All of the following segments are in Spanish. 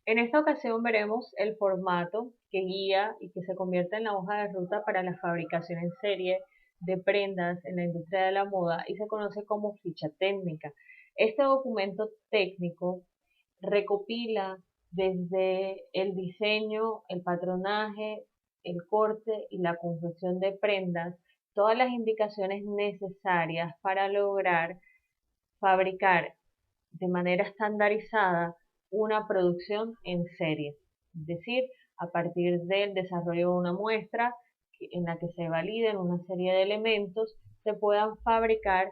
En esta ocasión veremos el formato que guía y que se convierte en la hoja de ruta para la fabricación en serie de prendas en la industria de la moda y se conoce como ficha técnica. Este documento técnico recopila desde el diseño, el patronaje, el corte y la confección de prendas todas las indicaciones necesarias para lograr fabricar de manera estandarizada una producción en serie, es decir, a partir del desarrollo de una muestra en la que se validen una serie de elementos, se puedan fabricar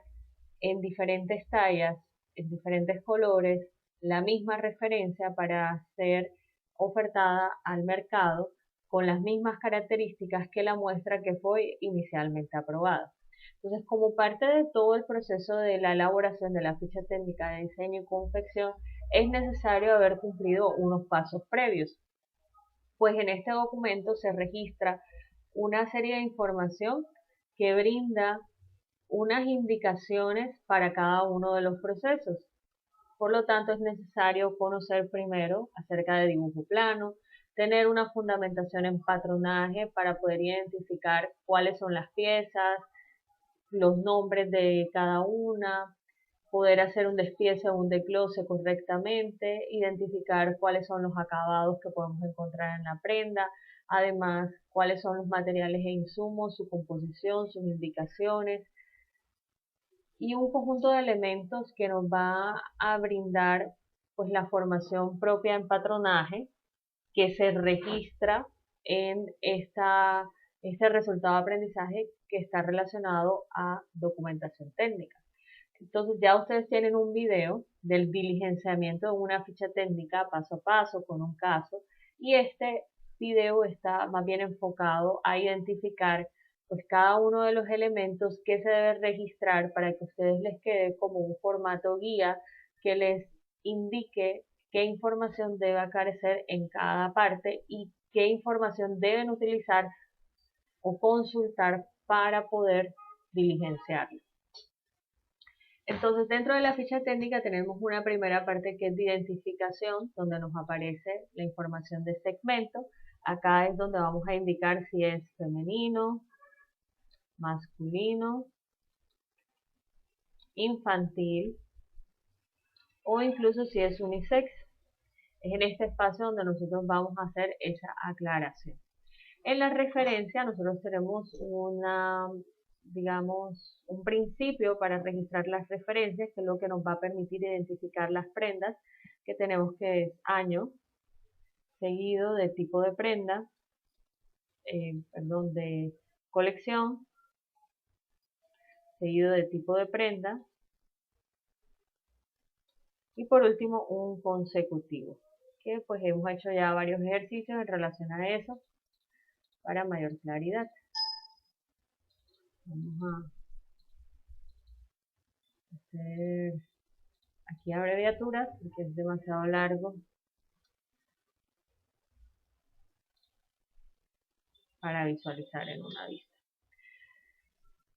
en diferentes tallas, en diferentes colores, la misma referencia para ser ofertada al mercado con las mismas características que la muestra que fue inicialmente aprobada. Entonces, como parte de todo el proceso de la elaboración de la ficha técnica de diseño y confección, es necesario haber cumplido unos pasos previos, pues en este documento se registra una serie de información que brinda unas indicaciones para cada uno de los procesos. Por lo tanto, es necesario conocer primero acerca de dibujo plano, tener una fundamentación en patronaje para poder identificar cuáles son las piezas, los nombres de cada una, poder hacer un despiece o un desglose correctamente, identificar cuáles son los acabados que podemos encontrar en la prenda, además cuáles son los materiales e insumos, su composición, sus indicaciones y un conjunto de elementos que nos va a brindar pues la formación propia en patronaje que se registra en este resultado de aprendizaje que está relacionado a documentación técnica. Entonces ya ustedes tienen un video del diligenciamiento de una ficha técnica paso a paso con un caso y este video está más bien enfocado a identificar pues cada uno de los elementos que se debe registrar para que a ustedes les quede como un formato guía que les indique qué información debe aparecer en cada parte y qué información deben utilizar o consultar para poder diligenciarlo. Entonces, dentro de la ficha técnica tenemos una primera parte que es de identificación, donde nos aparece la información de segmento. Acá es donde vamos a indicar si es femenino, masculino, infantil o incluso si es unisex. Es en este espacio donde nosotros vamos a hacer esa aclaración. En la referencia nosotros tenemos digamos, un principio para registrar las referencias, que es lo que nos va a permitir identificar las prendas que tenemos, que es año, seguido de tipo de prenda, de colección, seguido de tipo de prenda, y por último un consecutivo, que pues hemos hecho ya varios ejercicios en relación a eso para mayor claridad. Vamos a hacer aquí abreviaturas porque es demasiado largo para visualizar en una vista.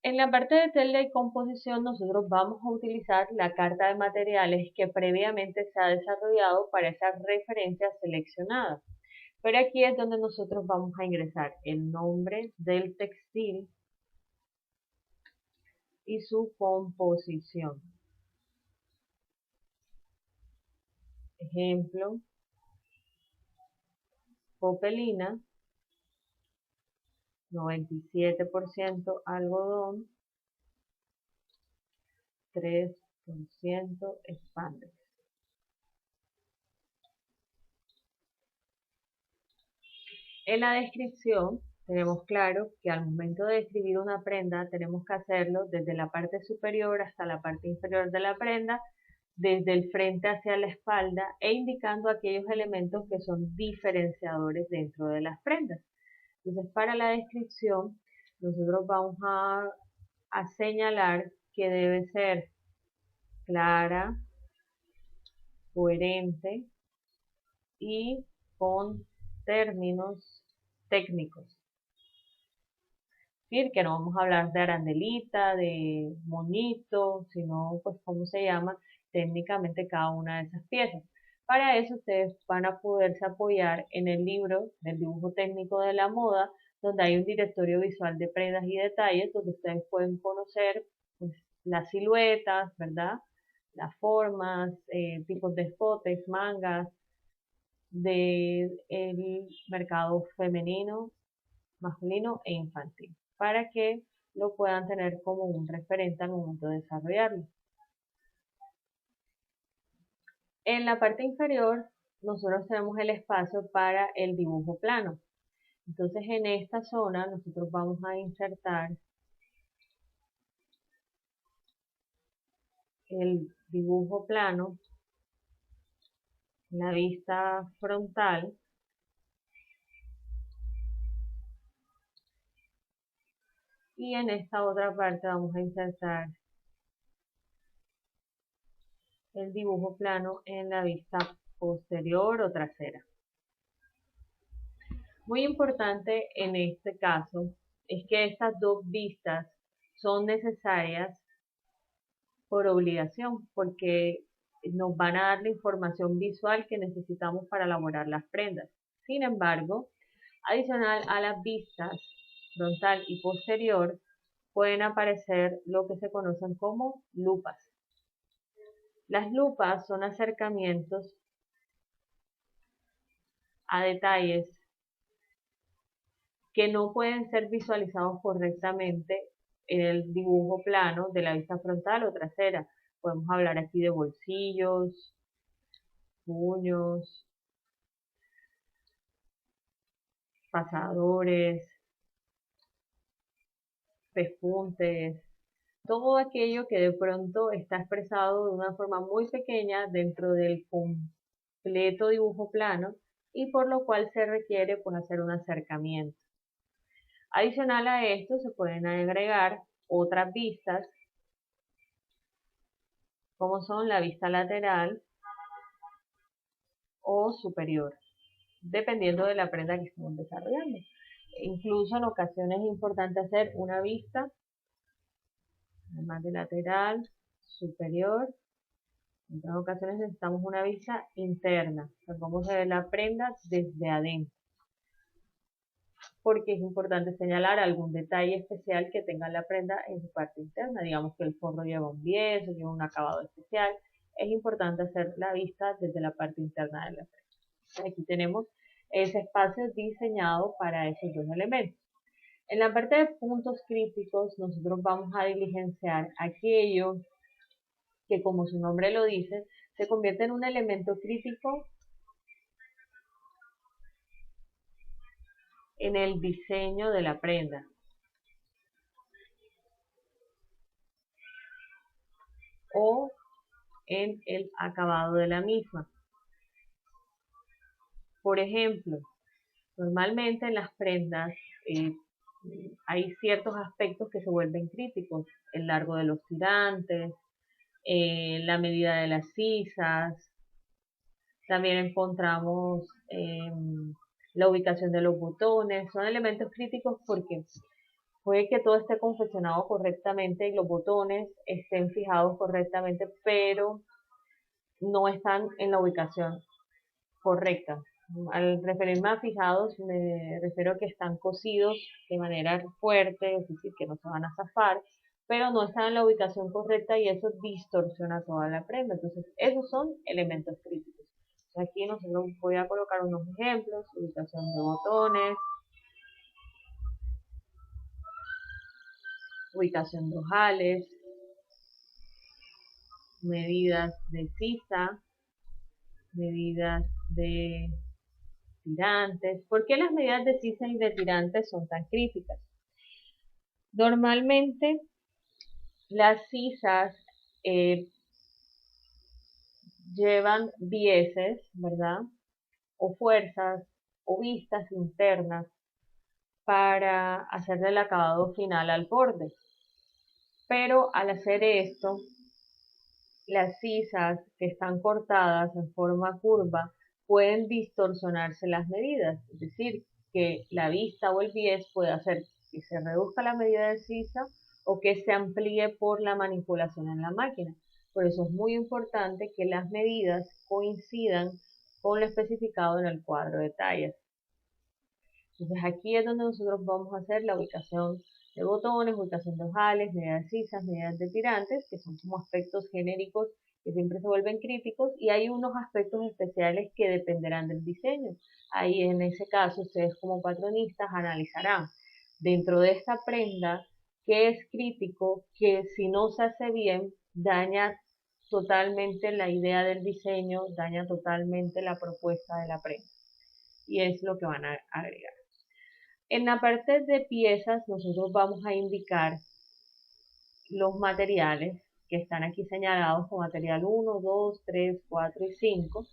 En la parte de tela y composición nosotros vamos a utilizar la carta de materiales que previamente se ha desarrollado para esas referencias seleccionadas. Pero aquí es donde nosotros vamos a ingresar el nombre del textil y su composición. Ejemplo, popelina, 97% algodón, 3% spandex. En la descripción tenemos claro que al momento de describir una prenda tenemos que hacerlo desde la parte superior hasta la parte inferior de la prenda, desde el frente hacia la espalda e indicando aquellos elementos que son diferenciadores dentro de las prendas. Entonces, para la descripción, nosotros vamos a señalar que debe ser clara, coherente y con términos técnicos. Es decir, que no vamos a hablar de arandelita, de monito, sino pues cómo se llama técnicamente cada una de esas piezas. Para eso ustedes van a poderse apoyar en el libro del dibujo técnico de la moda, donde hay un directorio visual de prendas y detalles, donde ustedes pueden conocer pues, las siluetas, ¿verdad? Las formas, tipos de escotes, mangas, del mercado femenino, masculino e infantil, para que lo puedan tener como un referente al momento de desarrollarlo. En la parte inferior, nosotros tenemos el espacio para el dibujo plano. Entonces, en esta zona, nosotros vamos a insertar el dibujo plano, la vista frontal, y en esta otra parte vamos a insertar el dibujo plano en la vista posterior o trasera. Muy importante en este caso es que estas dos vistas son necesarias por obligación, porque nos van a dar la información visual que necesitamos para elaborar las prendas. Sin embargo, adicional a las vistas frontal y posterior, pueden aparecer lo que se conocen como lupas. Las lupas son acercamientos a detalles que no pueden ser visualizados correctamente en el dibujo plano de la vista frontal o trasera. Podemos hablar aquí de bolsillos, puños, pasadores, pespuntes, todo aquello que de pronto está expresado de una forma muy pequeña dentro del completo dibujo plano y por lo cual se requiere pues hacer un acercamiento. Adicional a esto se pueden agregar otras vistas como son la vista lateral o superior, dependiendo de la prenda que estemos desarrollando. Incluso en ocasiones es importante hacer una vista, además de lateral, superior. En otras ocasiones necesitamos una vista interna, o sea, cómo se ve la prenda desde adentro, porque es importante señalar algún detalle especial que tenga la prenda en su parte interna. Digamos que el forro lleva un bies o lleva un acabado especial. Es importante hacer la vista desde la parte interna de la prenda. Aquí tenemos ese espacio diseñado para esos dos elementos. En la parte de puntos críticos, nosotros vamos a diligenciar aquello que, como su nombre lo dice, se convierte en un elemento crítico en el diseño de la prenda. O en el acabado de la misma. Por ejemplo, normalmente en las prendas hay ciertos aspectos que se vuelven críticos: el largo de los tirantes, la medida de las sisas. También encontramos la ubicación de los botones. Son elementos críticos porque puede que todo esté confeccionado correctamente y los botones estén fijados correctamente, pero no están en la ubicación correcta. Al referirme a fijados, me refiero a que están cosidos de manera fuerte, es decir, que no se van a zafar, pero no están en la ubicación correcta y eso distorsiona toda la prenda. Entonces, esos son elementos críticos. Aquí nosotros voy a colocar unos ejemplos: ubicación de botones, ubicación de ojales, medidas de sisa, medidas de tirantes. ¿Por qué las medidas de sisa y de tirantes son tan críticas? Normalmente las sisas llevan bieses, ¿verdad? O fuerzas o vistas internas para hacerle el acabado final al borde. Pero al hacer esto, las sisas que están cortadas en forma curva pueden distorsionarse las medidas, es decir, que la vista o el bies puede hacer que se reduzca la medida de sisa o que se amplíe por la manipulación en la máquina. Por eso es muy importante que las medidas coincidan con lo especificado en el cuadro de tallas. Entonces aquí es donde nosotros vamos a hacer la ubicación de botones, ubicación de ojales, medidas cisas, medidas de tirantes, que son como aspectos genéricos que siempre se vuelven críticos, y hay unos aspectos especiales que dependerán del diseño. Ahí en ese caso ustedes como patronistas analizarán dentro de esta prenda qué es crítico, que si no se hace bien daña totalmente la idea del diseño, daña totalmente la propuesta de la prenda. Y es lo que van a agregar. En la parte de piezas nosotros vamos a indicar los materiales que están aquí señalados como material 1, 2, 3, 4 y 5,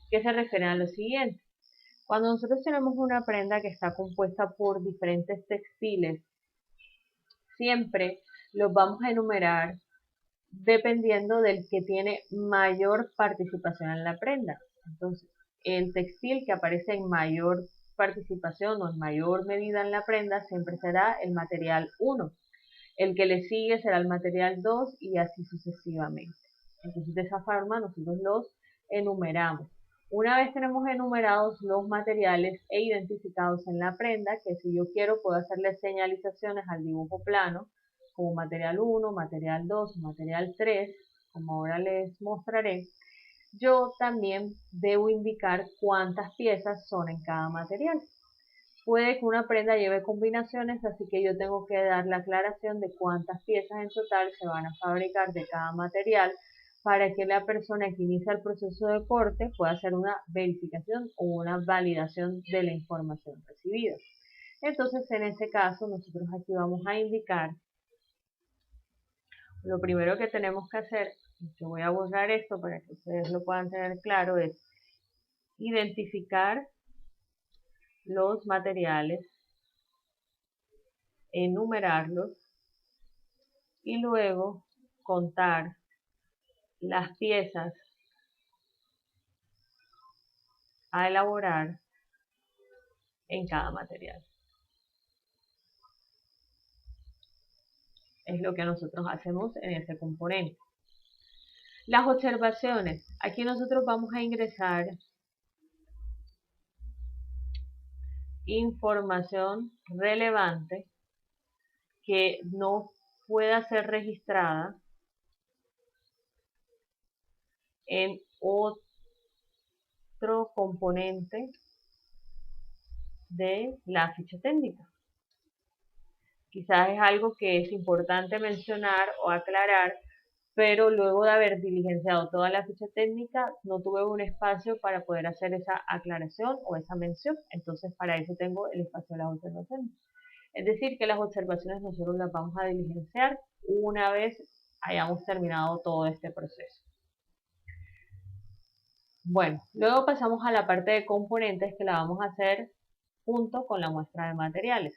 que se refieren a lo siguiente. Cuando nosotros tenemos una prenda que está compuesta por diferentes textiles, siempre los vamos a enumerar dependiendo del que tiene mayor participación en la prenda. Entonces, el textil que aparece en mayor participación o en mayor medida en la prenda siempre será el material 1. El que le sigue será el material 2 y así sucesivamente. Entonces, de esa forma nosotros los enumeramos. Una vez tenemos enumerados los materiales e identificados en la prenda, que si yo quiero puedo hacerle señalizaciones al dibujo plano, como material 1, material 2, material 3, como ahora les mostraré, yo también debo indicar cuántas piezas son en cada material. Puede que una prenda lleve combinaciones, así que yo tengo que dar la aclaración de cuántas piezas en total se van a fabricar de cada material para que la persona que inicia el proceso de corte pueda hacer una verificación o una validación de la información recibida. Entonces, en este caso, nosotros aquí vamos a indicar, lo primero que tenemos que hacer, yo voy a borrar esto para que ustedes lo puedan tener claro, es identificar los materiales, enumerarlos y luego contar las piezas a elaborar en cada material. Es lo que nosotros hacemos en ese componente. Las observaciones. Aquí nosotros vamos a ingresar información relevante que no pueda ser registrada en otro componente de la ficha técnica. Quizás es algo que es importante mencionar o aclarar, pero luego de haber diligenciado toda la ficha técnica, no tuve un espacio para poder hacer esa aclaración o esa mención. Entonces, para eso tengo el espacio de las observaciones. Es decir, que las observaciones nosotros las vamos a diligenciar una vez hayamos terminado todo este proceso. Bueno, luego pasamos a la parte de componentes que la vamos a hacer junto con la muestra de materiales.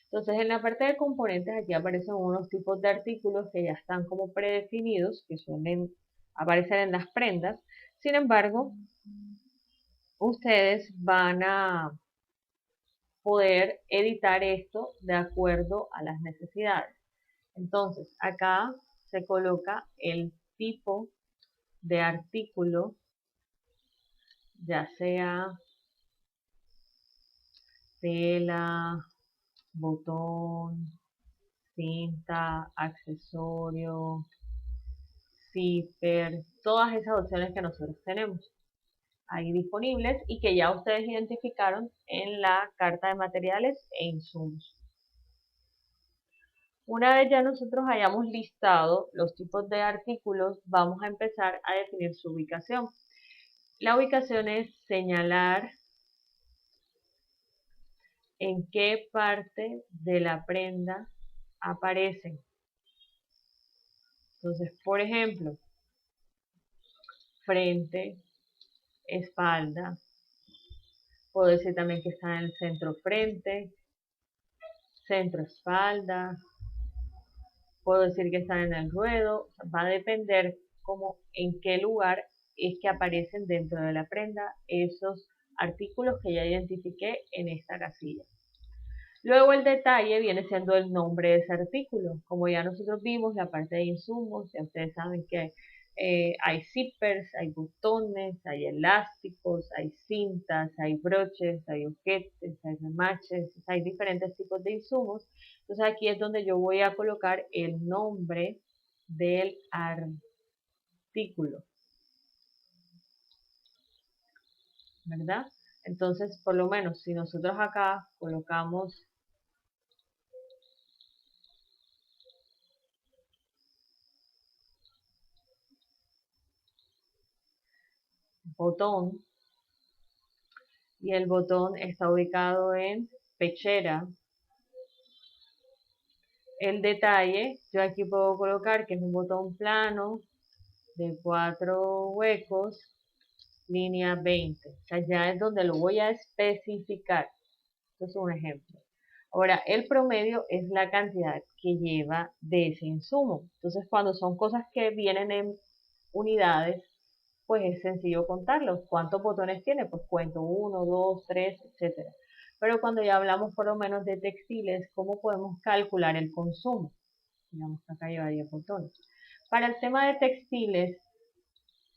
Entonces, en la parte de componentes aquí aparecen unos tipos de artículos que ya están como predefinidos, que suelen aparecer en las prendas. Sin embargo, ustedes van a poder editar esto de acuerdo a las necesidades. Entonces, acá se coloca el tipo de artículo, ya sea tela, botón, cinta, accesorio, zipper, todas esas opciones que nosotros tenemos ahí disponibles y que ya ustedes identificaron en la carta de materiales e insumos. Una vez ya nosotros hayamos listado los tipos de artículos, vamos a empezar a definir su ubicación. La ubicación es señalar en qué parte de la prenda aparecen. Entonces, por ejemplo, frente, espalda. Puedo decir también que está en el centro frente, centro espalda. Puedo decir que están en el ruedo. Va a depender como en qué lugar es que aparecen dentro de la prenda esos artículos que ya identifiqué en esta casilla. Luego el detalle viene siendo el nombre de ese artículo. Como ya nosotros vimos la parte de insumos, ya ustedes saben que hay zippers, hay botones, hay elásticos, hay cintas, hay broches, hay ojetes, hay remaches, hay diferentes tipos de insumos. Entonces aquí es donde yo voy a colocar el nombre del artículo, ¿verdad? Entonces, por lo menos, si nosotros acá colocamos botón, y el botón está ubicado en pechera, el detalle, yo aquí puedo colocar que es un botón plano de 4 huecos, línea 20. O sea, ya es donde lo voy a especificar. Esto es un ejemplo. Ahora, el promedio es la cantidad que lleva de ese insumo. Entonces, cuando son cosas que vienen en unidades, pues es sencillo contarlos. ¿Cuántos botones tiene? Pues cuento 1, 2, 3, etcétera. Pero cuando ya hablamos por lo menos de textiles, ¿cómo podemos calcular el consumo? Digamos que acá lleva 10 botones. Para el tema de textiles,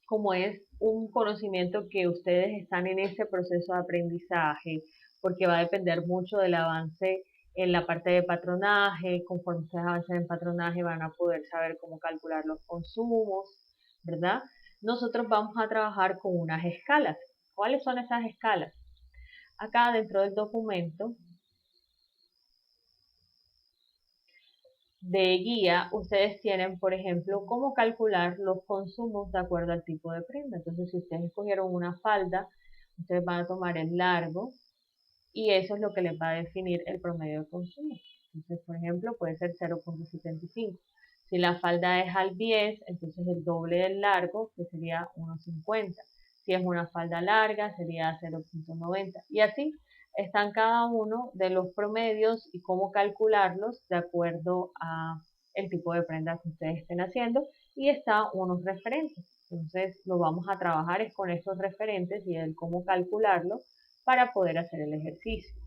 como es un conocimiento que ustedes están en ese proceso de aprendizaje, porque va a depender mucho del avance en la parte de patronaje, conforme ustedes avancen en patronaje van a poder saber cómo calcular los consumos, ¿verdad? Nosotros vamos a trabajar con unas escalas. ¿Cuáles son esas escalas? Acá dentro del documento de guía, ustedes tienen, por ejemplo, cómo calcular los consumos de acuerdo al tipo de prenda. Entonces, si ustedes escogieron una falda, ustedes van a tomar el largo y eso es lo que les va a definir el promedio de consumo. Entonces, por ejemplo, puede ser 0.75. Si la falda es al 10, entonces el doble del largo, que sería 1.50. Si es una falda larga, sería 0.90. Y así están cada uno de los promedios y cómo calcularlos de acuerdo a el tipo de prenda que ustedes estén haciendo. Y están unos referentes. Entonces, lo vamos a trabajar es con estos referentes y el cómo calcularlo para poder hacer el ejercicio.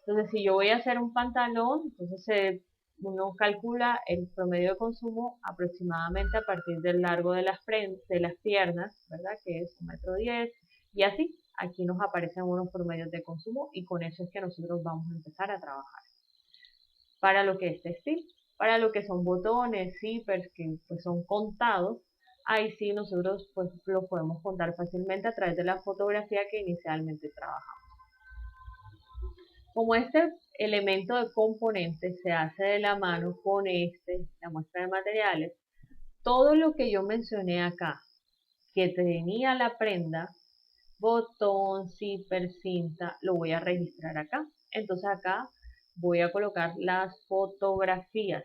Entonces, si yo voy a hacer un pantalón, entonces uno calcula el promedio de consumo aproximadamente a partir del largo de las piernas, ¿verdad? Que es 1,10 m, y así, aquí nos aparecen unos promedios de consumo y con eso es que nosotros vamos a empezar a trabajar. Para lo que es textil, para lo que son botones, zippers, que pues son contados, ahí sí nosotros pues lo podemos contar fácilmente a través de la fotografía que inicialmente trabajamos. Como este elemento de componente se hace de la mano con la muestra de materiales, todo lo que yo mencioné acá, que tenía la prenda, botón, zipper, cinta, lo voy a registrar acá. Entonces acá voy a colocar las fotografías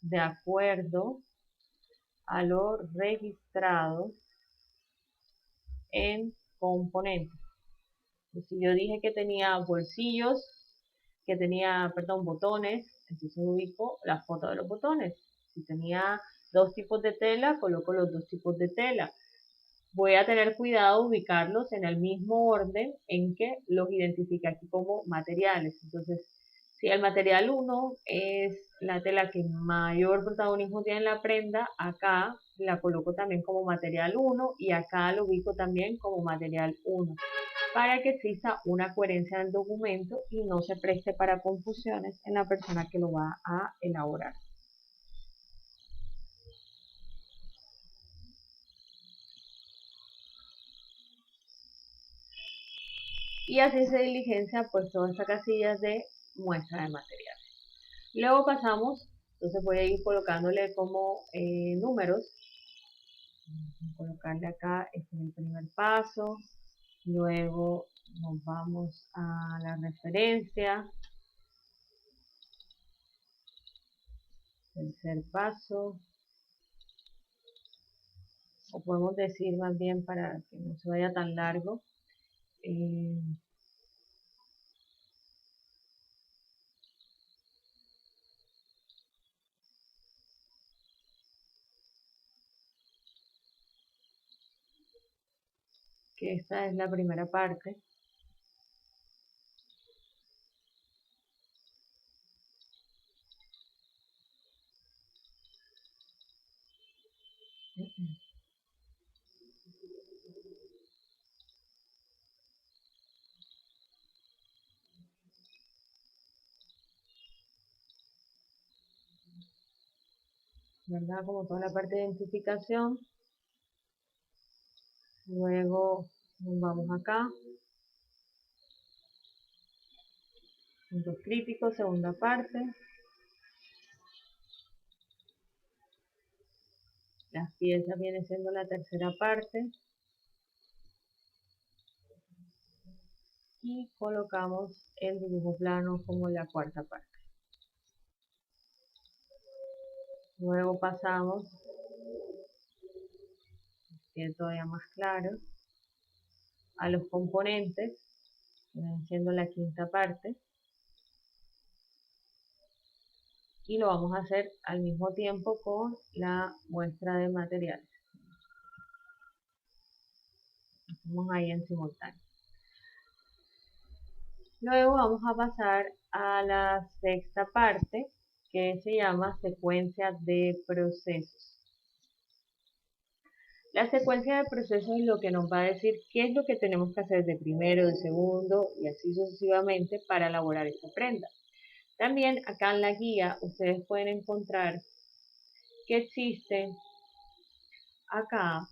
de acuerdo a lo registrado en componentes. Si yo dije que tenía bolsillos, que tenía, perdón, botones, entonces ubico la foto de los botones. Si tenía 2 tipos de tela, coloco los 2 tipos de tela. Voy a tener cuidado de ubicarlos en el mismo orden en que los identifique aquí como materiales. Entonces, si el material 1 es la tela que mayor protagonismo tiene en la prenda, acá la coloco también como material 1 y acá lo ubico también como material 1 para que exista una coherencia del documento y no se preste para confusiones en la persona que lo va a elaborar. Y así se diligencia pues todas estas casillas de muestra de materiales. Luego pasamos, entonces voy a ir colocándole como números. Vamos a colocarle acá, este es el primer paso. Luego nos vamos a la referencia. Tercer paso. O podemos decir más bien para que no se vaya tan largo. Que esta es la primera parte. ¿Verdad? Como toda la parte de identificación. Luego nos vamos acá. Puntos críticos, segunda parte. Las piezas viene siendo la tercera parte. Y colocamos el dibujo plano como la cuarta parte. Luego pasamos, que es todavía más claro, a los componentes, que viene siendo la quinta parte. Y lo vamos a hacer al mismo tiempo con la muestra de materiales. Estamos ahí en simultáneo. Luego vamos a pasar a la sexta parte, que se llama secuencia de procesos. La secuencia de procesos es lo que nos va a decir qué es lo que tenemos que hacer de primero, de segundo y así sucesivamente para elaborar esta prenda. También acá en la guía ustedes pueden encontrar que existe acá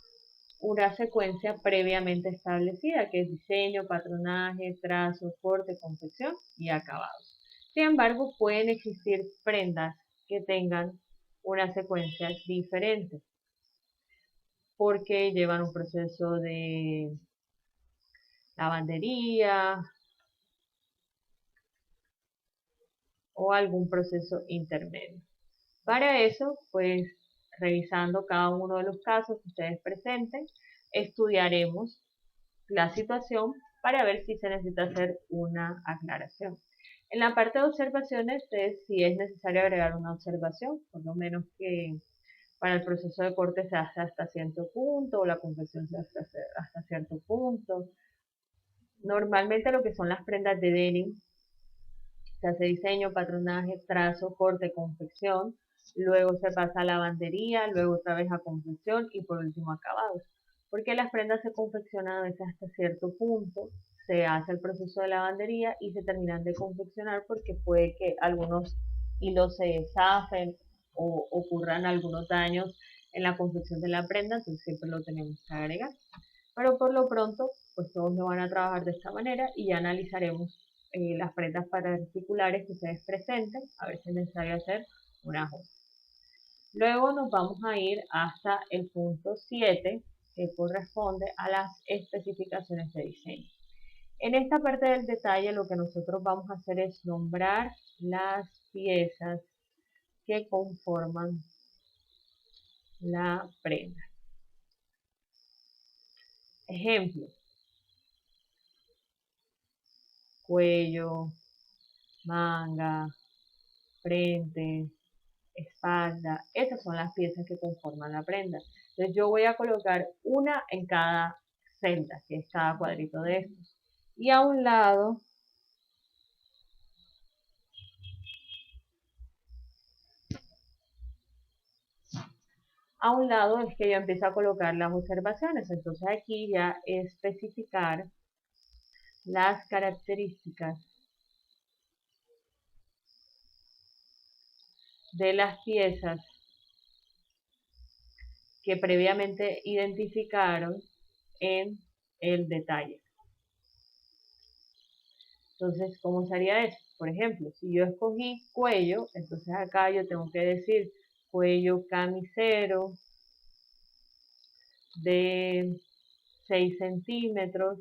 una secuencia previamente establecida, que es diseño, patronaje, trazo, corte, confección y acabado. Sin embargo, pueden existir prendas que tengan unas secuencias diferentes, porque llevan un proceso de lavandería o algún proceso intermedio. Para eso, pues, revisando cada uno de los casos que ustedes presenten, estudiaremos la situación para ver si se necesita hacer una aclaración. En la parte de observaciones es si es necesario agregar una observación, por lo menos que para el proceso de corte se hace hasta cierto punto o la confección se hace hasta cierto punto. Normalmente lo que son las prendas de denim se hace diseño, patronaje, trazo, corte, confección, luego se pasa a lavandería, luego otra vez a confección y por último acabados. Porque las prendas se confeccionan a veces hasta cierto punto, se hace el proceso de lavandería y se terminan de confeccionar porque puede que algunos hilos se zafen o ocurran algunos daños en la confección de la prenda, entonces siempre lo tenemos que agregar. Pero por lo pronto, pues todos lo van a trabajar de esta manera y ya analizaremos las prendas particulares que ustedes presenten, a ver si es necesario hacer un ajuste. Luego nos vamos a ir hasta el punto 7, que corresponde a las especificaciones de diseño. En esta parte del detalle lo que nosotros vamos a hacer es nombrar las piezas que conforman la prenda. Ejemplo: cuello, manga, frente, espalda. Esas son las piezas que conforman la prenda. Entonces yo voy a colocar una en cada celda, que es cada cuadrito de estos. Y a un lado es que yo empiezo a colocar las observaciones. Entonces aquí ya especificar las características de las piezas que previamente identificaron en el detalle. Entonces, ¿cómo sería eso? Por ejemplo, si yo escogí cuello, entonces acá yo tengo que decir cuello camisero de 6 centímetros,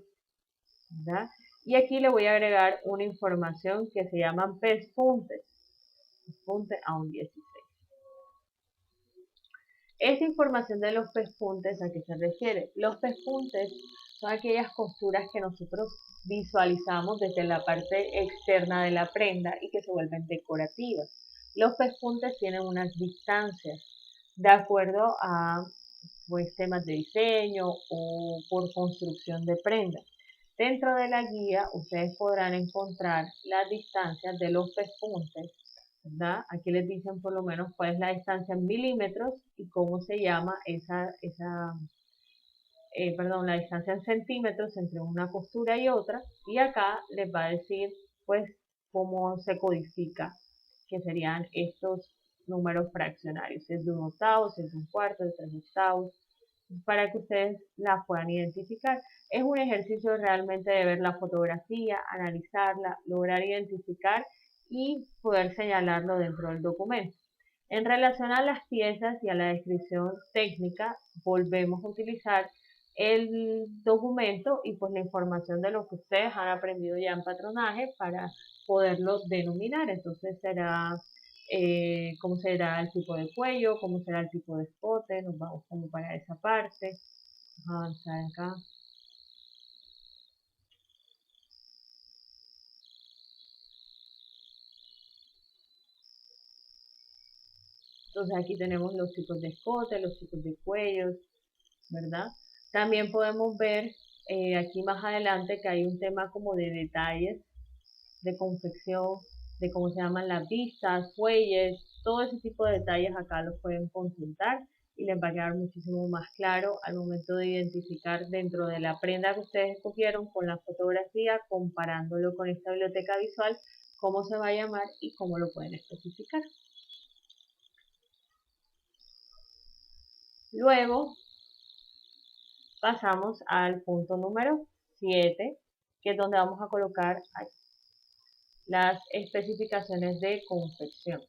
¿verdad? Y aquí le voy a agregar una información que se llaman pespuntes, pespunte a un 16. Esta información de los pespuntes, ¿a qué se refiere? Los pespuntes son aquellas costuras que nosotros visualizamos desde la parte externa de la prenda y que se vuelven decorativas. Los pespuntes tienen unas distancias de acuerdo a pues, temas de diseño o por construcción de prenda. Dentro de la guía ustedes podrán encontrar las distancias de los pespuntes ¿verdad? Aquí les dicen por lo menos cuál es la distancia en milímetros y cómo se llama perdón, la distancia en centímetros entre una costura y otra, y acá les va a decir pues cómo se codifica, que serían estos números fraccionarios, si es de un octavo, si es de un cuarto, de 3 octavos, para que ustedes la puedan identificar. Es un ejercicio realmente de ver la fotografía, analizarla, lograr identificar y poder señalarlo dentro del documento. En relación a las piezas y a la descripción técnica, volvemos a utilizar el documento y pues la información de lo que ustedes han aprendido ya en patronaje para poderlo denominar. Entonces será cómo será el tipo de cuello, cómo será el tipo de escote, nos vamos como para esa parte. Vamos a avanzar acá. Entonces aquí tenemos los tipos de escote, los tipos de cuellos, ¿verdad? También podemos ver aquí más adelante que hay un tema como de detalles de confección, de cómo se llaman las vistas, fuelles, todo ese tipo de detalles acá los pueden consultar y les va a quedar muchísimo más claro al momento de identificar dentro de la prenda que ustedes escogieron con la fotografía, comparándolo con esta biblioteca visual, cómo se va a llamar y cómo lo pueden especificar. Luego pasamos al punto número 7, que es donde vamos a colocar las especificaciones de confección.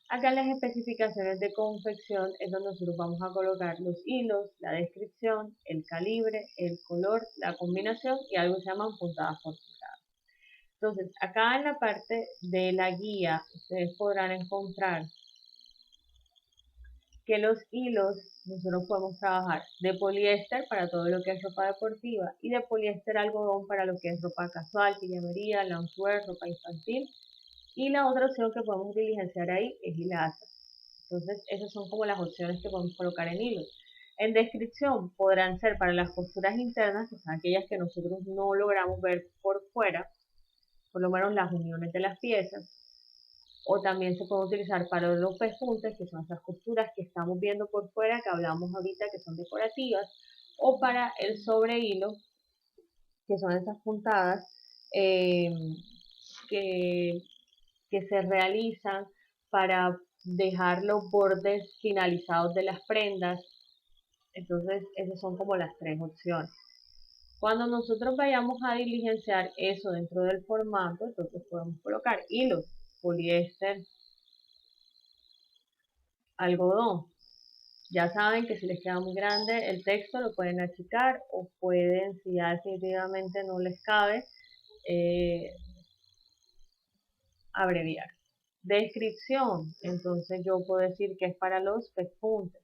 Acá en las especificaciones de confección es donde nosotros vamos a colocar los hilos, la descripción, el calibre, el color, la combinación y algo que se llaman puntadas por pulgada. Entonces, acá en la parte de la guía, ustedes podrán encontrar que los hilos nosotros podemos trabajar de poliéster para todo lo que es ropa deportiva y de poliéster algodón para lo que es ropa casual, pijamería, loungewear, ropa infantil. Y la otra opción que podemos diligenciar ahí es hilaza. Entonces, esas son como las opciones que podemos colocar en hilos. En descripción podrán ser para las costuras internas, que son aquellas que nosotros no logramos ver por fuera, por lo menos las uniones de las piezas, o también se puede utilizar para los pespuntes, que son esas costuras que estamos viendo por fuera, que hablamos ahorita que son decorativas, o para el sobrehilo, que son esas puntadas eh, que, que se realizan para dejar los bordes finalizados de las prendas. Entonces, esas son como las tres opciones. Cuando nosotros vayamos a diligenciar eso dentro del formato, entonces podemos colocar hilos, poliéster, algodón. Ya saben que si les queda muy grande el texto lo pueden achicar o pueden, si ya definitivamente no les cabe, eh, abreviar. Descripción, entonces yo puedo decir que es para los pespuntes.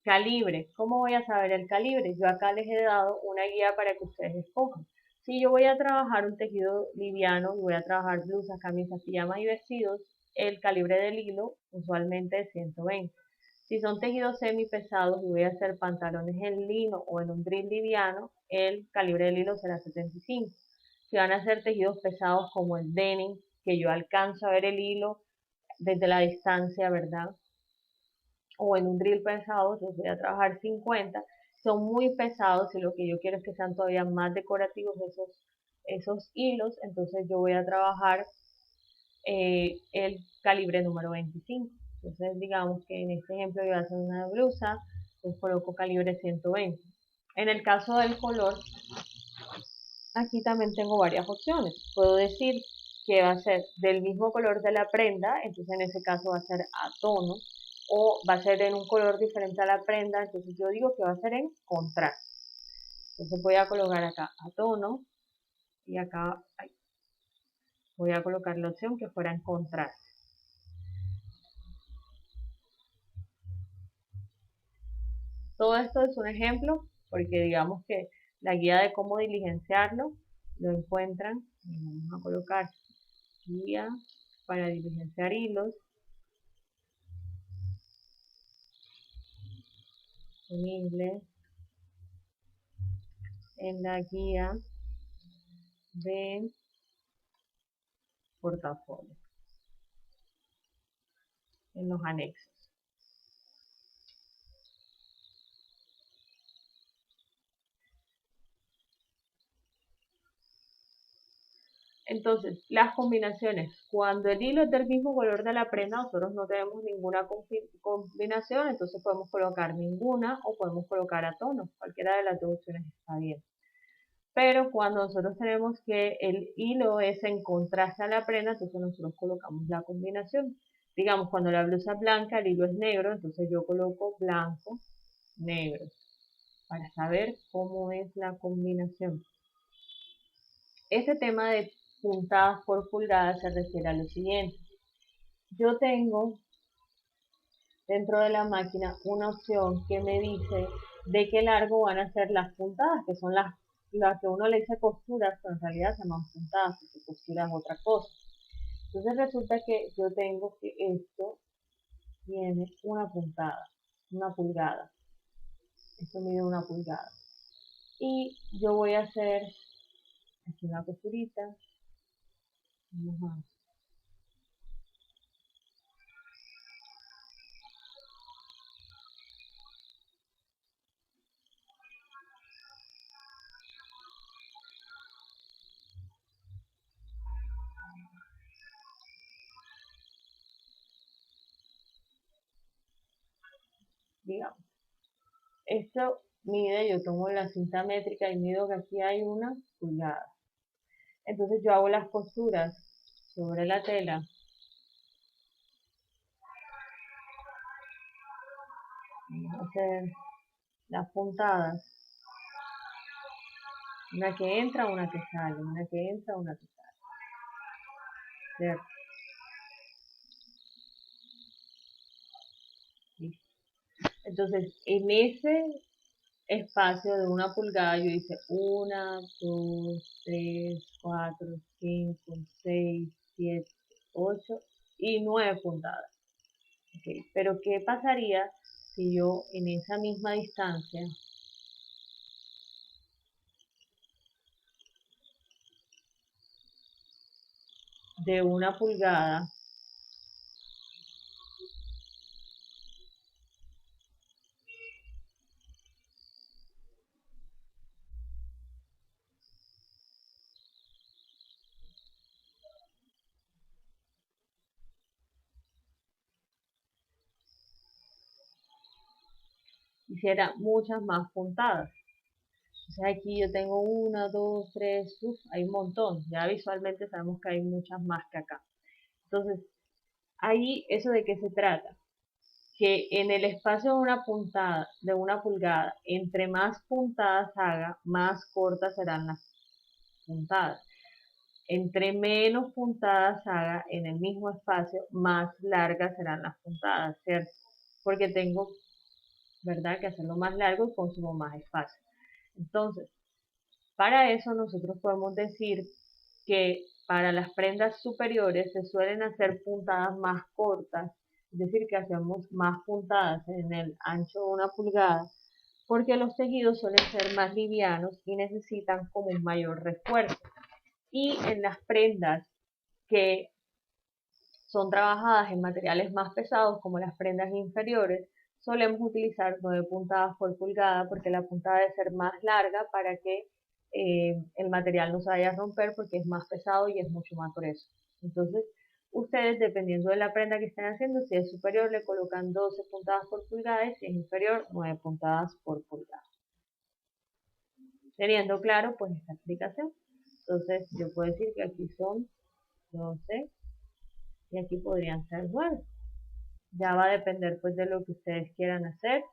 Calibre, ¿cómo voy a saber el calibre? Yo acá les he dado una guía para que ustedes escojan. Si yo voy a trabajar un tejido liviano y voy a trabajar blusas, camisas, pijamas y vestidos, el calibre del hilo usualmente es 120. Si son tejidos semi pesados y voy a hacer pantalones en lino o en un drill liviano, el calibre del hilo será 75. Si van a ser tejidos pesados como el denim, que yo alcanzo a ver el hilo desde la distancia, ¿verdad? O en un drill pesado, yo voy a trabajar 50. Son muy pesados y lo que yo quiero es que sean todavía más decorativos esos hilos, entonces yo voy a trabajar el calibre número 25. Entonces digamos que en este ejemplo yo voy a hacer una blusa, pues coloco calibre 120. En el caso del color, aquí también tengo varias opciones. Puedo decir que va a ser del mismo color de la prenda, entonces en ese caso va a ser a tono, o va a ser en un color diferente a la prenda, entonces yo digo que va a ser en contraste. Entonces voy a colocar acá a tono y acá voy a colocar la opción que fuera en contraste. Todo esto es un ejemplo porque digamos que la guía de cómo diligenciarlo lo encuentran. Vamos a colocar guía para diligenciar hilos disponible en la guía de portafolio, en los anexos. Entonces, las combinaciones, cuando el hilo es del mismo color de la prenda, nosotros no tenemos ninguna combinación, entonces podemos colocar ninguna o podemos colocar a tono, cualquiera de las dos opciones está bien. Pero cuando nosotros tenemos que el hilo es en contraste a la prenda, entonces nosotros colocamos la combinación. Digamos, cuando la blusa es blanca, el hilo es negro, entonces yo coloco blanco, negro, para saber cómo es la combinación. Este tema de puntadas por pulgada se refiere a lo siguiente. Yo tengo dentro de la máquina una opción que me dice de qué largo van a ser las puntadas, que son las que uno le dice costuras, pero en realidad se llaman puntadas, porque costura es otra cosa. Entonces resulta que yo tengo que esto tiene una puntada, una pulgada. Esto mide una pulgada. Y yo voy a hacer aquí una costurita. Vamos a digamos, esto mide, yo tomo la cinta métrica y mido que aquí hay una pulgada. Entonces yo hago las costuras sobre la tela. Vamos a hacer las puntadas. Una que entra, una que sale, una que entra, una que sale. ¿Cierto? Listo. Entonces, en ese espacio de una pulgada yo hice 1, 2, 3, 4, 5, 6, 7, 8 y 9 puntadas. Okay. Pero ¿qué pasaría si yo en esa misma distancia de una pulgada hiciera muchas más puntadas? Entonces aquí yo tengo 1, 2, 3, hay un montón. Ya visualmente sabemos que hay muchas más que acá. Entonces, ahí, ¿eso de qué se trata? Que en el espacio de una puntada, de una pulgada, entre más puntadas haga, más cortas serán las puntadas. Entre menos puntadas haga en el mismo espacio, más largas serán las puntadas, ¿cierto? Porque tengo, ¿verdad?, que hacerlo más largo y consumo más espacio. Entonces, para eso nosotros podemos decir que para las prendas superiores se suelen hacer puntadas más cortas, es decir, que hacemos más puntadas en el ancho de una pulgada, porque los tejidos suelen ser más livianos y necesitan como un mayor refuerzo. Y en las prendas que son trabajadas en materiales más pesados, como las prendas inferiores, solemos utilizar 9 puntadas por pulgada, porque la puntada debe ser más larga para que el material no se vaya a romper, porque es más pesado y es mucho más grueso. Entonces, ustedes, dependiendo de la prenda que estén haciendo, si es superior le colocan 12 puntadas por pulgada y si es inferior 9 puntadas por pulgada. Teniendo claro pues esta explicación, entonces yo puedo decir que aquí son 12 y aquí podrían ser 9. Ya va a depender pues de lo que ustedes quieran hacer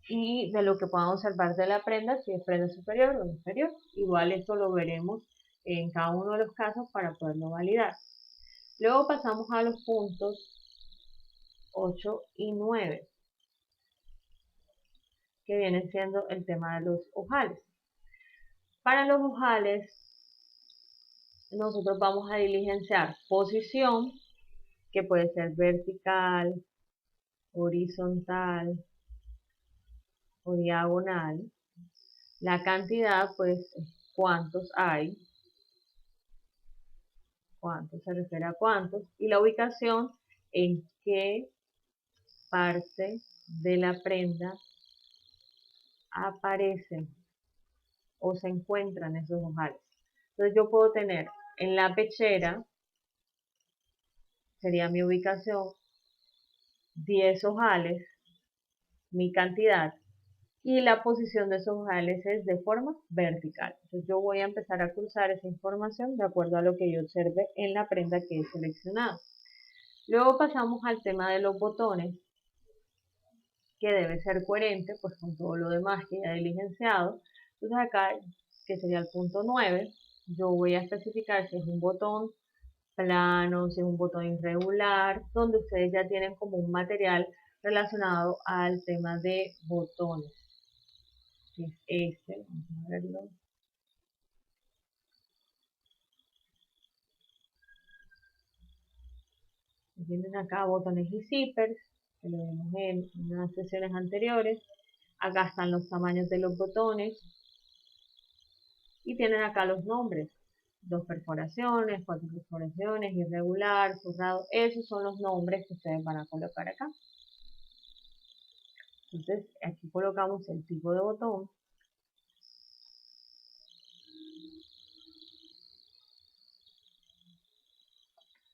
y de lo que puedan observar de la prenda, si es prenda superior o inferior. Igual esto lo veremos en cada uno de los casos para poderlo validar. Luego pasamos a los puntos 8 y 9, que vienen siendo el tema de los ojales. Para los ojales, nosotros vamos a diligenciar posición, que puede ser vertical, horizontal o diagonal. La cantidad, pues, cuántos hay, ¿Cuántos? Se refiere a cuántos. Y la ubicación, en qué parte de la prenda aparecen o se encuentran esos ojales. Entonces yo puedo tener en la pechera, sería mi ubicación, 10 ojales, mi cantidad, y la posición de esos ojales es de forma vertical. Entonces yo voy a empezar a cruzar esa información de acuerdo a lo que yo observe en la prenda que he seleccionado. Luego pasamos al tema de los botones, que debe ser coherente pues con todo lo demás que ya he diligenciado. Entonces acá, que sería el punto 9, yo voy a especificar si es un botón plano, si es un botón irregular, donde ustedes ya tienen como un material relacionado al tema de botones. Es este, vamos a verlo. Tienen acá botones y zippers, que lo vimos en unas sesiones anteriores. Acá están los tamaños de los botones y tienen acá los nombres. 2 perforaciones, 4 perforaciones, irregular, cerrado. Esos son los nombres que ustedes van a colocar acá. Entonces aquí colocamos el tipo de botón.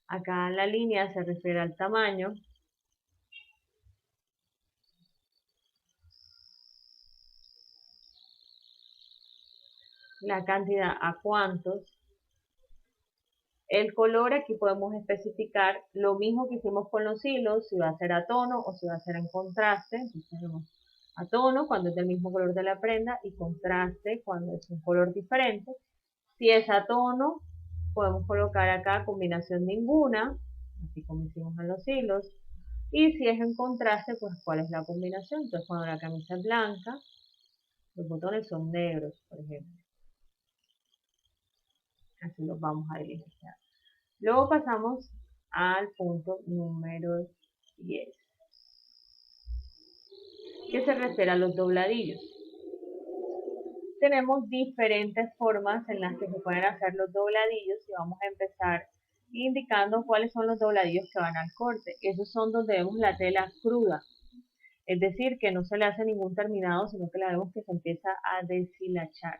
Acá la línea se refiere al tamaño. La cantidad a cuántos. El color, aquí podemos especificar lo mismo que hicimos con los hilos, si va a ser a tono o si va a ser en contraste. Entonces tenemos a tono cuando es del mismo color de la prenda y contraste cuando es un color diferente. Si es a tono, podemos colocar acá combinación ninguna, así como hicimos en los hilos. Y si es en contraste, pues cuál es la combinación. Entonces cuando la camisa es blanca, los botones son negros, por ejemplo. Así los vamos a diligenciar. Luego pasamos al punto número 10, que se refiere a los dobladillos. Tenemos diferentes formas en las que se pueden hacer los dobladillos y vamos a empezar indicando cuáles son los dobladillos que van al corte. Esos son donde vemos la tela cruda, es decir, que no se le hace ningún terminado, sino que la vemos que se empieza a deshilachar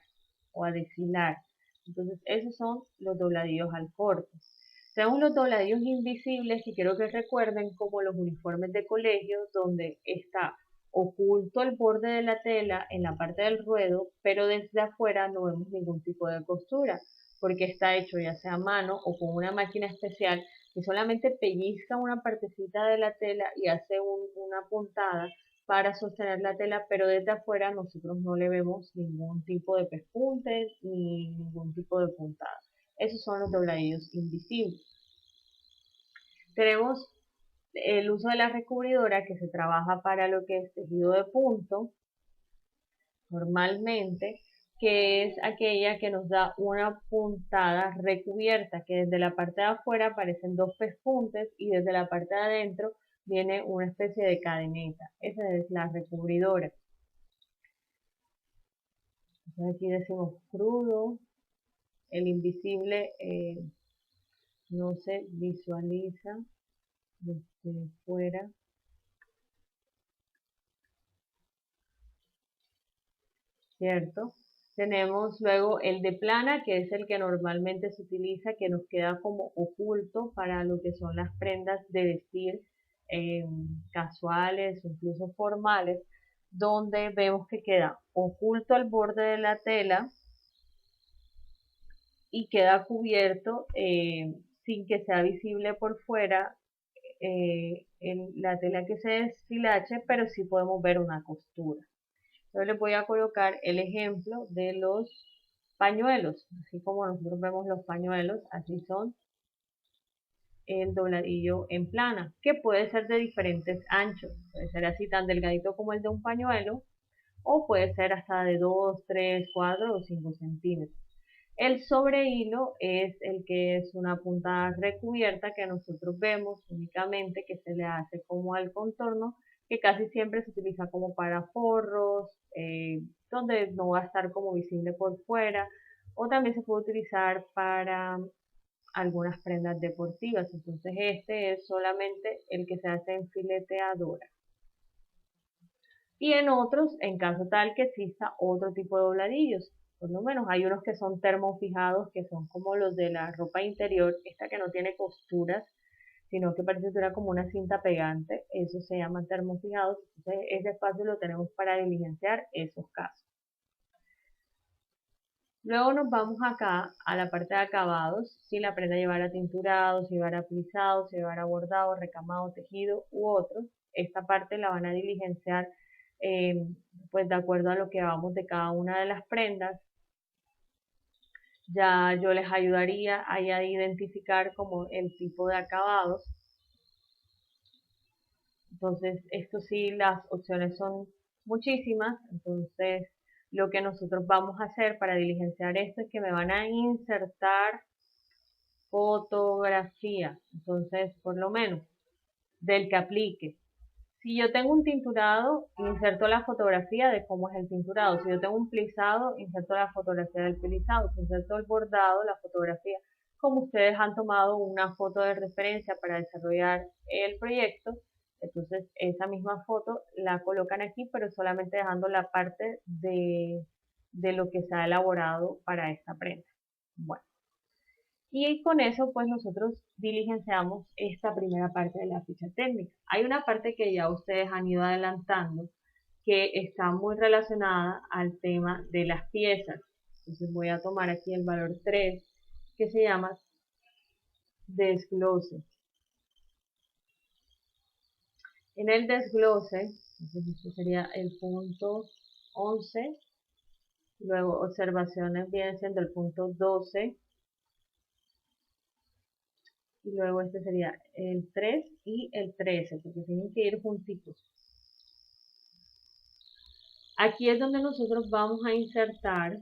o a deshilar. Entonces, esos son los dobladillos al corte. Tenemos los dobladillos invisibles, que quiero que recuerden como los uniformes de colegio, donde está oculto el borde de la tela en la parte del ruedo, pero desde afuera no vemos ningún tipo de costura, porque está hecho ya sea a mano o con una máquina especial que solamente pellizca una partecita de la tela y hace una puntada para sostener la tela, pero desde afuera nosotros no le vemos ningún tipo de pespunte ni ningún tipo de puntada. Esos son los dobladillos invisibles. Tenemos el uso de la recubridora, que se trabaja para lo que es tejido de punto, normalmente, que es aquella que nos da una puntada recubierta, que desde la parte de afuera aparecen 2 pespuntes y desde la parte de adentro viene una especie de cadeneta. Esa es la recubridora. Entonces aquí decimos crudo, el invisible no se visualiza desde fuera. ¿Cierto? Tenemos luego el de plana, que es el que normalmente se utiliza, que nos queda como oculto para lo que son las prendas de vestir casuales o incluso formales, donde vemos que queda oculto el borde de la tela y queda cubierto sin que sea visible por fuera en la tela que se deshilache, pero sí podemos ver una costura. Entonces les voy a colocar el ejemplo de los pañuelos, así como nosotros vemos los pañuelos, así son el dobladillo en plana, que puede ser de diferentes anchos, puede ser así tan delgadito como el de un pañuelo, o puede ser hasta de 2, 3, 4 o 5 centímetros. El sobrehilo es el que es una puntada recubierta que nosotros vemos únicamente, que se le hace como al contorno, que casi siempre se utiliza como para forros, donde no va a estar como visible por fuera, o también se puede utilizar para algunas prendas deportivas. Entonces este es solamente el que se hace en fileteadora. Y en otros, en caso tal que exista otro tipo de dobladillos. Por lo menos hay unos que son termofijados, que son como los de la ropa interior, esta que no tiene costuras, sino que parece que era como una cinta pegante. Eso se llama termofijados. Entonces ese espacio lo tenemos para diligenciar esos casos. Luego nos vamos acá a la parte de acabados, si la prenda llevara tinturado, si llevara plisado, si llevara bordado, recamado, tejido u otros. Esta parte la van a diligenciar pues de acuerdo a lo que hagamos de cada una de las prendas. Ya yo les ayudaría a identificar como el tipo de acabados. Entonces, esto sí, las opciones son muchísimas. Entonces, lo que nosotros vamos a hacer para diligenciar esto es que me van a insertar fotografía. Entonces, por lo menos, del que aplique. Si yo tengo un tinturado, inserto la fotografía de cómo es el tinturado. Si yo tengo un plisado, inserto la fotografía del plisado. Si inserto el bordado, la fotografía. Como ustedes han tomado una foto de referencia para desarrollar el proyecto, entonces esa misma foto la colocan aquí, pero solamente dejando la parte de lo que se ha elaborado para esta prenda. Bueno. Y con eso, pues nosotros diligenciamos esta primera parte de la ficha técnica. Hay una parte que ya ustedes han ido adelantando, que está muy relacionada al tema de las piezas. Entonces voy a tomar aquí el valor 3, que se llama desglose. En el desglose, entonces este sería el punto 11, luego observaciones vienen siendo el punto 12, y luego este sería el 3 y el 13, porque tienen que ir juntitos. Aquí es donde nosotros vamos a insertar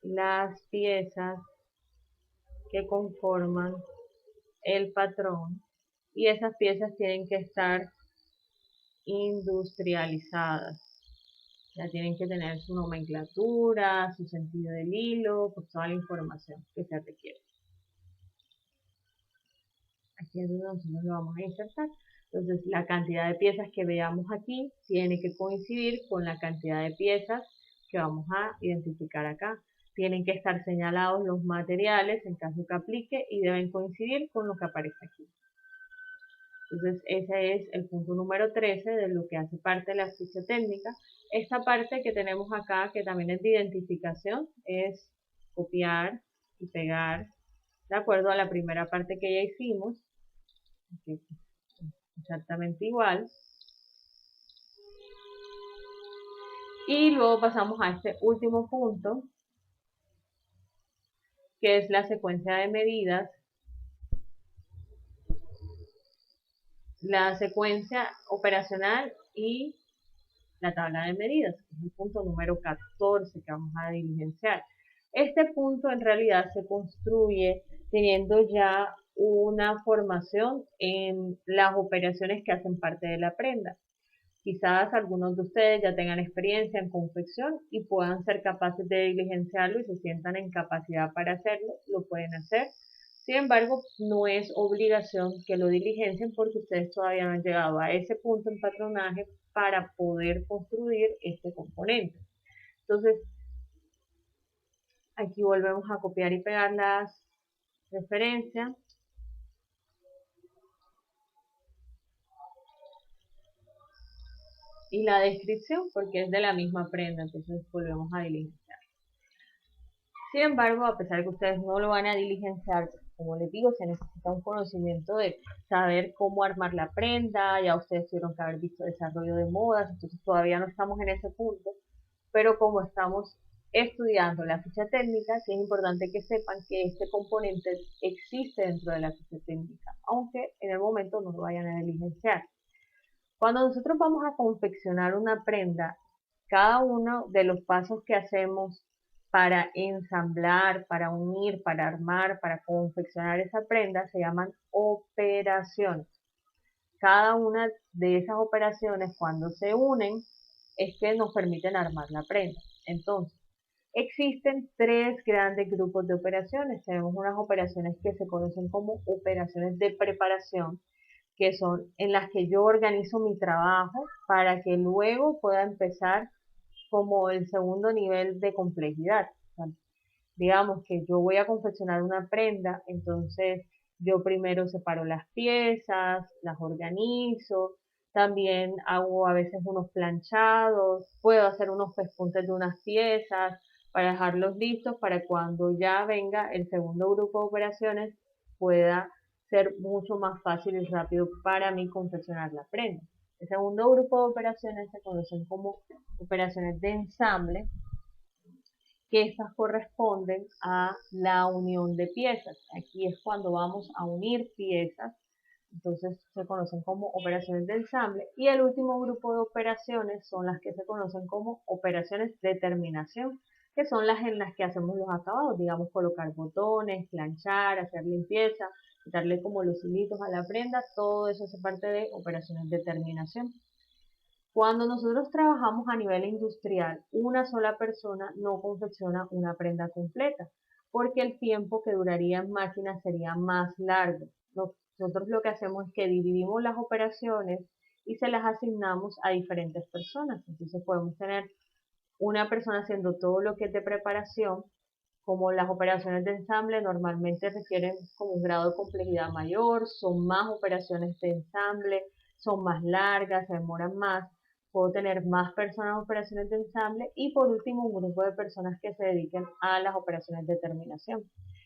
las piezas que conforman el patrón, y esas piezas tienen que estar industrializadas. Ya tienen que tener su nomenclatura, su sentido del hilo, pues toda la información que se requiere. Aquí es donde nosotros lo vamos a insertar. Entonces, la cantidad de piezas que veamos aquí tiene que coincidir con la cantidad de piezas que vamos a identificar acá. Tienen que estar señalados los materiales en caso que aplique y deben coincidir con lo que aparece aquí. Entonces, ese es el punto número 13 de lo que hace parte de la ficha técnica. Esta parte que tenemos acá, que también es de identificación, es copiar y pegar de acuerdo a la primera parte que ya hicimos. Aquí, exactamente igual. Y luego pasamos a este último punto, que es la secuencia de medidas. La secuencia operacional y la tabla de medidas, que es el punto número 14 que vamos a diligenciar. Este punto en realidad se construye teniendo ya una formación en las operaciones que hacen parte de la prenda. Quizás algunos de ustedes ya tengan experiencia en confección y puedan ser capaces de diligenciarlo y se sientan en capacidad para hacerlo, lo pueden hacer. Sin embargo, no es obligación que lo diligencien porque ustedes todavía no han llegado a ese punto en patronaje para poder construir este componente. Entonces, aquí volvemos a copiar y pegar las referencias. Y la descripción porque es de la misma prenda, entonces volvemos a diligenciar. Sin embargo, a pesar de que ustedes no lo van a diligenciar, como les digo, se necesita un conocimiento de saber cómo armar la prenda, ya ustedes tuvieron que haber visto desarrollo de modas, entonces todavía no estamos en ese punto, pero como estamos estudiando la ficha técnica, sí es importante que sepan que este componente existe dentro de la ficha técnica, aunque en el momento no lo vayan a diligenciar. Cuando nosotros vamos a confeccionar una prenda, cada uno de los pasos que hacemos para ensamblar, para unir, para armar, para confeccionar esa prenda, se llaman operaciones. cada una de esas operaciones, cuando se unen, es que nos permiten armar la prenda. Entonces, existen tres grandes grupos de operaciones. Tenemos unas operaciones que se conocen como operaciones de preparación, que son en las que yo organizo mi trabajo para que luego pueda empezar como el segundo nivel de complejidad. O sea, digamos que yo voy a confeccionar una prenda, entonces yo primero separo las piezas, las organizo, también hago a veces unos planchados, puedo hacer unos pespuntes de unas piezas para dejarlos listos para cuando ya venga el segundo grupo de operaciones pueda ser mucho más fácil y rápido para mí confeccionar la prenda. El segundo grupo de operaciones se conocen como operaciones de ensamble, que estas corresponden a la unión de piezas. Aquí es cuando vamos a unir piezas, entonces se conocen como operaciones de ensamble. Y el último grupo de operaciones son las que se conocen como operaciones de terminación, que son las en las que hacemos los acabados, digamos colocar botones, planchar, hacer limpieza, darle como los hilitos a la prenda, todo eso hace parte de operaciones de terminación. Cuando nosotros trabajamos a nivel industrial, una sola persona no confecciona una prenda completa, porque el tiempo que duraría en máquina sería más largo. Nosotros lo que hacemos es que dividimos las operaciones y se las asignamos a diferentes personas. Entonces podemos tener una persona haciendo todo lo que es de preparación, como las operaciones de ensamble normalmente requieren como un grado de complejidad mayor, son más operaciones de ensamble, son más largas, se demoran más. Puedo tener más personas en operaciones de ensamble y por último un grupo de personas que se dediquen a las operaciones de terminación.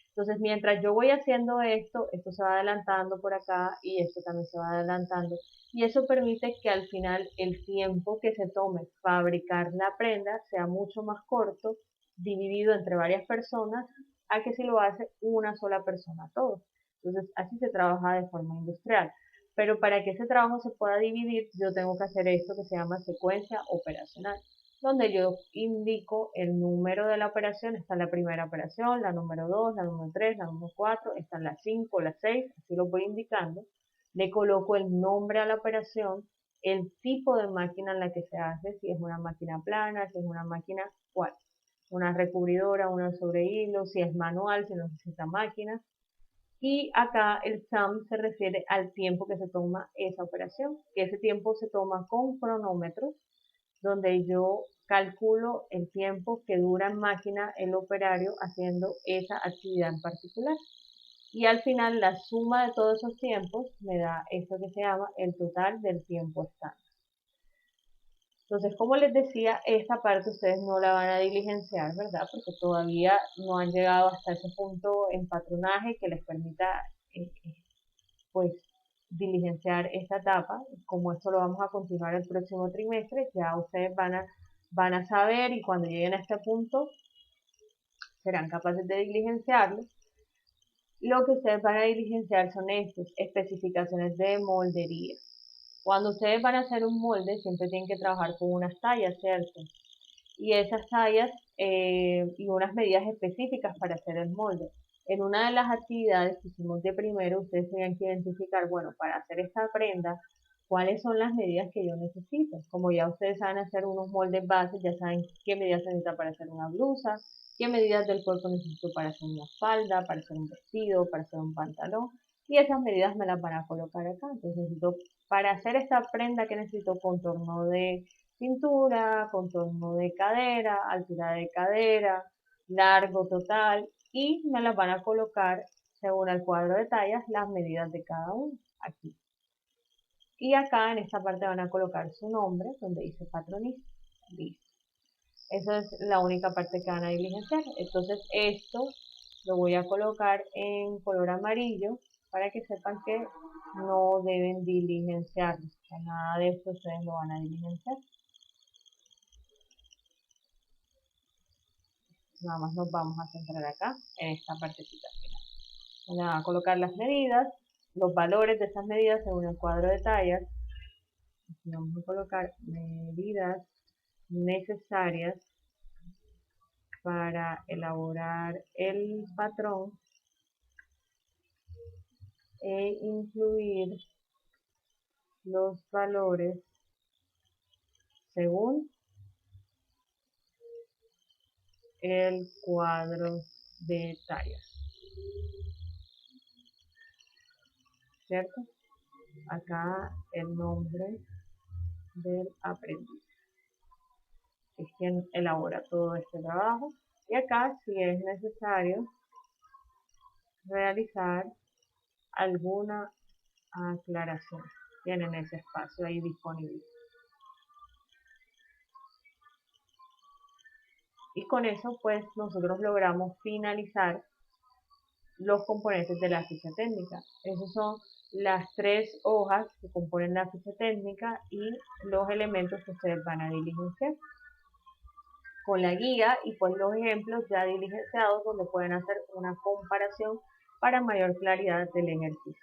Entonces, mientras yo voy haciendo esto, esto se va adelantando por acá y esto también se va adelantando. Y eso permite que al final el tiempo que se tome fabricar la prenda sea mucho más corto, dividido entre varias personas, a que si lo hace una sola persona todo. Entonces, así se trabaja de forma industrial. Pero para que ese trabajo se pueda dividir, yo tengo que hacer esto que se llama secuencia operacional, donde yo indico el número de la operación. Está la primera operación, la número 2, la número 3, la número 4, están las 5, las 6, así lo voy indicando. Le coloco el nombre a la operación, el tipo de máquina en la que se hace, si es una máquina plana, si es una máquina cuál, una recubridora, una sobre hilo, si es manual, si necesita máquina. Y acá el SAM se refiere al tiempo que se toma esa operación, que ese tiempo se toma con cronómetros, donde yo calculo el tiempo que dura en máquina el operario haciendo esa actividad en particular. Y al final la suma de todos esos tiempos me da esto que se llama el total del tiempo estándar. Entonces, como les decía, esta parte ustedes no la van a diligenciar, ¿verdad? Porque todavía no han llegado hasta ese punto en patronaje que les permita, pues, diligenciar esta etapa. Como esto lo vamos a continuar el próximo trimestre, ya ustedes van a saber y cuando lleguen a este punto serán capaces de diligenciarlo. Lo que ustedes van a diligenciar son estas especificaciones de moldería. Cuando ustedes van a hacer un molde, siempre tienen que trabajar con unas tallas, ¿cierto? Y esas tallas y unas medidas específicas para hacer el molde. En una de las actividades que hicimos de primero, ustedes tenían que identificar, bueno, para hacer esta prenda, cuáles son las medidas que yo necesito. Como ya ustedes saben hacer unos moldes bases, ya saben qué medidas se necesita para hacer una blusa, qué medidas del cuerpo necesito para hacer una falda, para hacer un vestido, para hacer un pantalón. Y esas medidas me las van a colocar acá. Entonces necesito, para hacer esta prenda, que necesito contorno de cintura, contorno de cadera, altura de cadera, largo total, y me las van a colocar según el cuadro de tallas las medidas de cada uno aquí. Y acá en esta parte van a colocar su nombre donde dice patronista. Listo. Esa es la única parte que van a diligenciar. Entonces esto lo voy a colocar en color amarillo para que sepan que no deben diligenciarlo. O sea, nada de esto ustedes lo van a diligenciar. Nada más nos vamos a centrar acá en esta partecita final. Van a colocar las medidas, los valores de esas medidas según el cuadro de tallas. Aquí vamos a colocar medidas necesarias para elaborar el patrón e incluir los valores según el cuadro de tallas, ¿cierto? Acá el nombre del aprendiz es quien elabora todo este trabajo, y acá si es necesario realizar alguna aclaración, tienen ese espacio ahí disponible. Y con eso pues nosotros logramos finalizar los componentes de la ficha técnica. Esos son las 3 hojas que componen la ficha técnica y los elementos que ustedes van a diligenciar con la guía y pues los ejemplos ya diligenciados donde pueden hacer una comparación para mayor claridad del ejercicio.